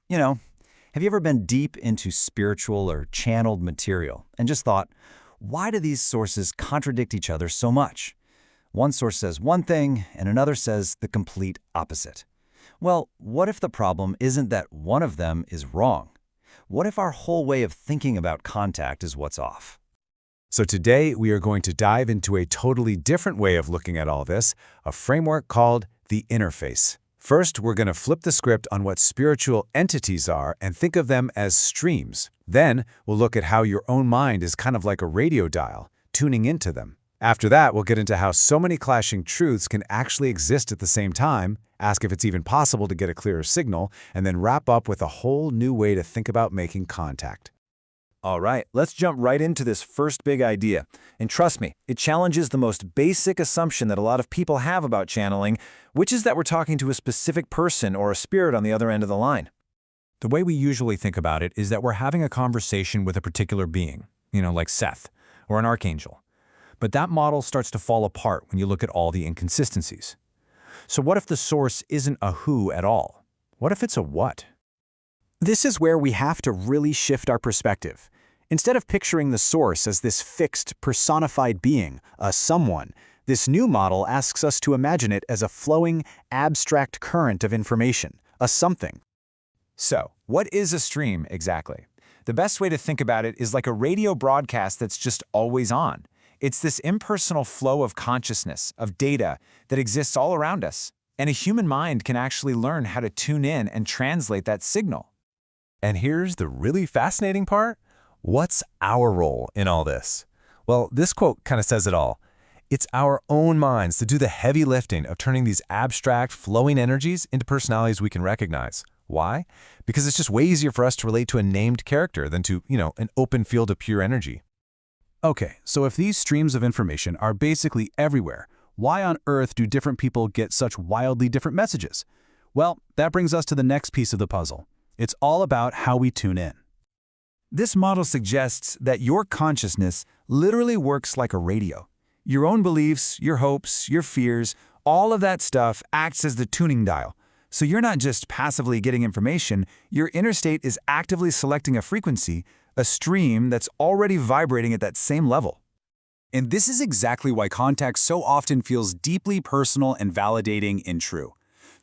You know, have you ever been deep into spiritual or channeled material and just thought, why do these sources contradict each other so much? One source says one thing and another says the complete opposite. Well, what if the problem isn't that one of them is wrong? What if our whole way of thinking about contact is what's off? So today we are going to dive into a totally different way of looking at all this, a framework called the interface. First, we're going to flip the script on what spiritual entities are and think of them as streams. Then, we'll look at how your own mind is kind of like a radio dial, tuning into them. After that, we'll get into how so many clashing truths can actually exist at the same time, ask if it's even possible to get a clearer signal, and then wrap up with a whole new way to think about making contact. All right, let's jump right into this first big idea. And trust me, it challenges the most basic assumption that a lot of people have about channeling, which is that we're talking to a specific person or a spirit on the other end of the line. The way we usually think about it is that we're having a conversation with a particular being, like Seth or an archangel. But that model starts to fall apart when you look at all the inconsistencies. So what if the source isn't a who at all? What if it's a what? This is where we have to really shift our perspective. Instead of picturing the source as this fixed, personified being, a someone, this new model asks us to imagine it as a flowing, abstract current of information, a something. So, what is a stream exactly? The best way to think about it is like a radio broadcast that's just always on. It's this impersonal flow of consciousness, of data, that exists all around us. And a human mind can actually learn how to tune in and translate that signal. And here's the really fascinating part. What's our role in all this? Well, this quote kind of says it all. It's our own minds to do the heavy lifting of turning these abstract, flowing energies into personalities we can recognize. Why? Because it's just way easier for us to relate to a named character than to, an open field of pure energy. Okay, so if these streams of information are basically everywhere, why on earth do different people get such wildly different messages? Well, that brings us to the next piece of the puzzle. It's all about how we tune in. This model suggests that your consciousness literally works like a radio. Your own beliefs, your hopes, your fears, all of that stuff acts as the tuning dial. So you're not just passively getting information, your inner state is actively selecting a frequency, a stream that's already vibrating at that same level. And this is exactly why contact so often feels deeply personal and validating and true.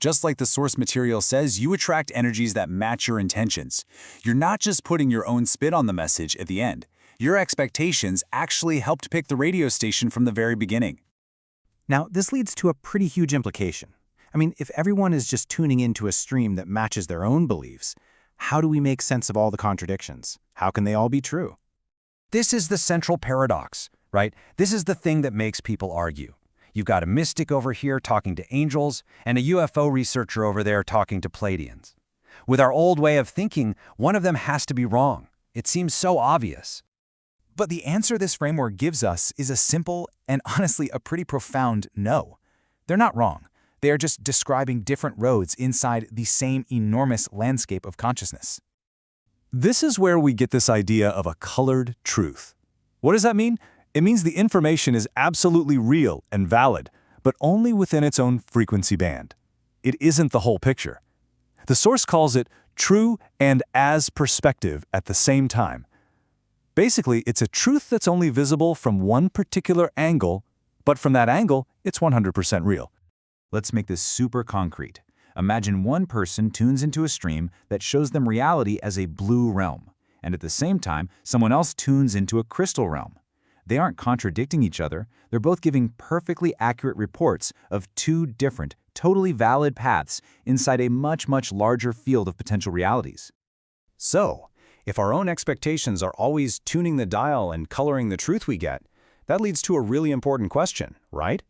Just like the source material says, you attract energies that match your intentions. You're not just putting your own spin on the message at the end. Your expectations actually helped pick the radio station from the very beginning. Now, this leads to a pretty huge implication. If everyone is just tuning into a stream that matches their own beliefs, how do we make sense of all the contradictions? How can they all be true? This is the central paradox, right? This is the thing that makes people argue. You've got a mystic over here talking to angels, and a UFO researcher over there talking to Pleiadians. With our old way of thinking, one of them has to be wrong. It seems so obvious. But the answer this framework gives us is a simple and honestly a pretty profound no. They're not wrong. They are just describing different roads inside the same enormous landscape of consciousness. This is where we get this idea of a colored truth. What does that mean? It means the information is absolutely real and valid, but only within its own frequency band. It isn't the whole picture. The source calls it true and as perspective at the same time. Basically, it's a truth that's only visible from one particular angle, but from that angle, it's 100% real. Let's make this super concrete. Imagine one person tunes into a stream that shows them reality as a blue realm, and at the same time, someone else tunes into a crystal realm. They aren't contradicting each other, they're both giving perfectly accurate reports of two different, totally valid paths inside a much, much larger field of potential realities. So, if our own expectations are always tuning the dial and coloring the truth we get, that leads to a really important question, right?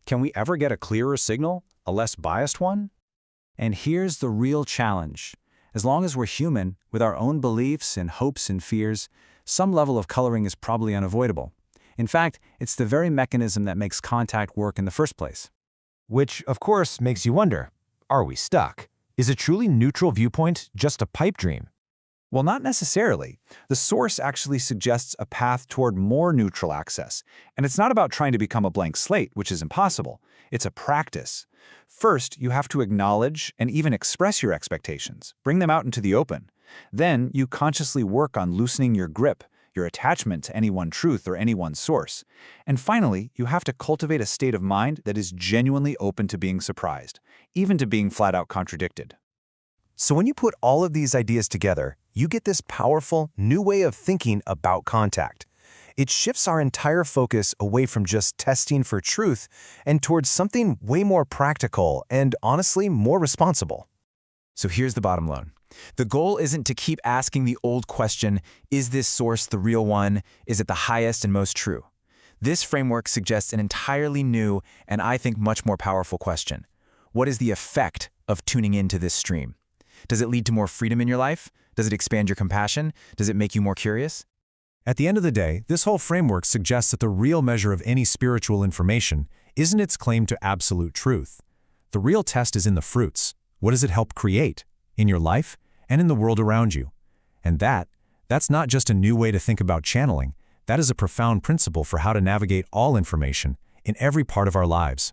Can we ever get a clearer signal, a less biased one? And here's the real challenge. As long as we're human, with our own beliefs and hopes and fears, some level of coloring is probably unavoidable. In fact, it's the very mechanism that makes contact work in the first place. Which, of course, makes you wonder, are we stuck? Is a truly neutral viewpoint just a pipe dream? Well, not necessarily. The source actually suggests a path toward more neutral access. And it's not about trying to become a blank slate, which is impossible. It's a practice. First, you have to acknowledge and even express your expectations. Bring them out into the open. Then, you consciously work on loosening your grip, your attachment to any one truth or any one source. And finally, you have to cultivate a state of mind that is genuinely open to being surprised, even to being flat-out contradicted. So when you put all of these ideas together, you get this powerful, new way of thinking about contact. It shifts our entire focus away from just testing for truth and towards something way more practical and, honestly, more responsible. So here's the bottom line. The goal isn't to keep asking the old question, is this source the real one? Is it the highest and most true? This framework suggests an entirely new and I think much more powerful question. What is the effect of tuning into this stream? Does it lead to more freedom in your life? Does it expand your compassion? Does it make you more curious? At the end of the day, this whole framework suggests that the real measure of any spiritual information isn't its claim to absolute truth. The real test is in the fruits. What does it help create? In your life and in the world around you. And that's not just a new way to think about channeling. That is a profound principle for how to navigate all information in every part of our lives.